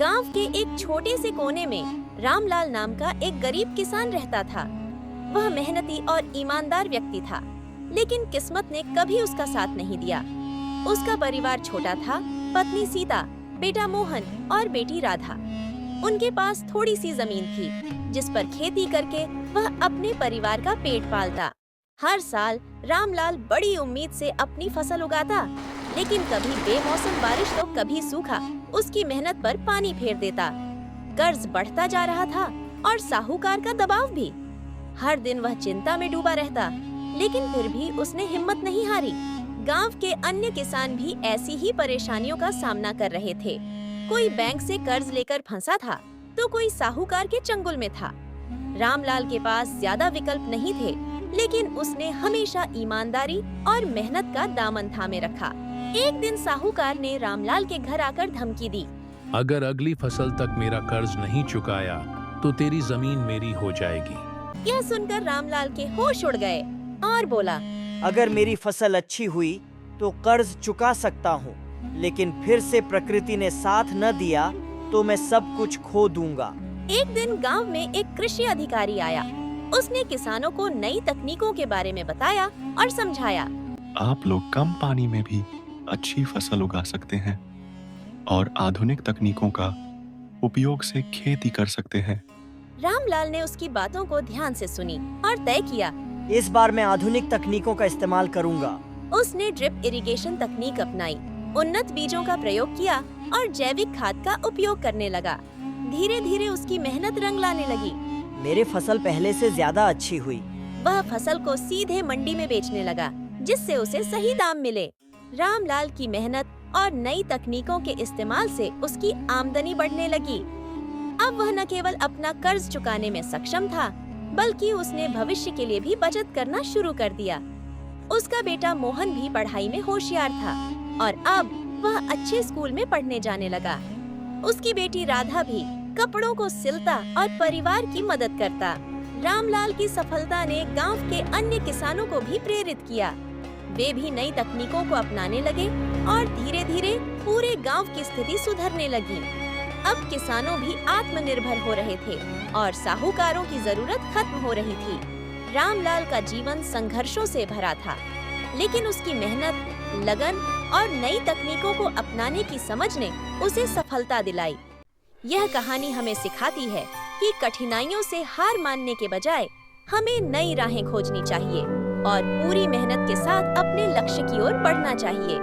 गांव के एक छोटे से कोने में रामलाल नाम का एक गरीब किसान रहता था। वह मेहनती और ईमानदार व्यक्ति था, लेकिन किस्मत ने कभी उसका साथ नहीं दिया। उसका परिवार छोटा था, पत्नी सीता, बेटा मोहन और बेटी राधा। उनके पास थोड़ी सी जमीन थी, जिस पर खेती करके वह अपने परिवार का पेट पालता। हर साल रामलाल बड़ी उम्मीद से अपनी फसल उगाता, लेकिन कभी बेमौसम बारिश तो कभी सूखा उसकी मेहनत पर पानी फेर देता। कर्ज बढ़ता जा रहा था और साहूकार का दबाव भी। हर दिन वह चिंता में डूबा रहता, लेकिन फिर भी उसने हिम्मत नहीं हारी। गांव के अन्य किसान भी ऐसी ही परेशानियों का सामना कर रहे थे। कोई बैंक से कर्ज लेकर फंसा था, तो कोई साहूकार के चंगुल में था। रामलाल के पास ज्यादा विकल्प नहीं थे, लेकिन उसने हमेशा ईमानदारी और मेहनत का दामन थामे रखा। एक दिन साहूकार ने रामलाल के घर आकर धमकी दी। अगर अगली फसल तक मेरा कर्ज नहीं चुकाया तो तेरी जमीन मेरी हो जाएगी। यह सुनकर रामलाल के होश उड़ गए और बोला, अगर मेरी फसल अच्छी हुई तो कर्ज चुका सकता हूँ, लेकिन फिर से प्रकृति ने साथ न दिया तो मैं सब कुछ खो दूंगा। एक दिन गांव में एक कृषि अधिकारी आया। उसने किसानों को नई तकनीकों के बारे में बताया और समझाया। आप लोग कम पानी में भी अच्छी फसल उगा सकते हैं और आधुनिक तकनीकों का उपयोग से खेती कर सकते हैं। रामलाल ने उसकी बातों को ध्यान से सुनी और तय किया, इस बार मैं आधुनिक तकनीकों का इस्तेमाल करूंगा। उसने ड्रिप इरिगेशन तकनीक अपनाई, उन्नत बीजों का प्रयोग किया और जैविक खाद का उपयोग करने लगा। धीरे धीरे उसकी मेहनत रंग लाने लगी। मेरी फसल पहले से ज्यादा अच्छी हुई। वह फसल को सीधे मंडी में बेचने लगा, जिससे उसे सही दाम मिले। रामलाल की मेहनत और नई तकनीकों के इस्तेमाल से उसकी आमदनी बढ़ने लगी। अब वह न केवल अपना कर्ज चुकाने में सक्षम था, बल्कि उसने भविष्य के लिए भी बचत करना शुरू कर दिया। उसका बेटा मोहन भी पढ़ाई में होशियार था और अब वह अच्छे स्कूल में पढ़ने जाने लगा। उसकी बेटी राधा भी कपड़ों को सिलता और परिवार की मदद करता। रामलाल की सफलता ने गांव के अन्य किसानों को भी प्रेरित किया। वे भी नई तकनीकों को अपनाने लगे और धीरे धीरे पूरे गांव की स्थिति सुधरने लगी। अब किसानों भी आत्मनिर्भर हो रहे थे और साहूकारों की जरूरत खत्म हो रही थी। रामलाल का जीवन संघर्षों से भरा था, लेकिन उसकी मेहनत, लगन और नई तकनीकों को अपनाने की समझ ने उसे सफलता दिलाई। यह कहानी हमें सिखाती है कि कठिनाइयों से हार मानने के बजाय हमें नई राहें खोजनी चाहिए और पूरी मेहनत के साथ अपने लक्ष्य की ओर बढ़ना चाहिए।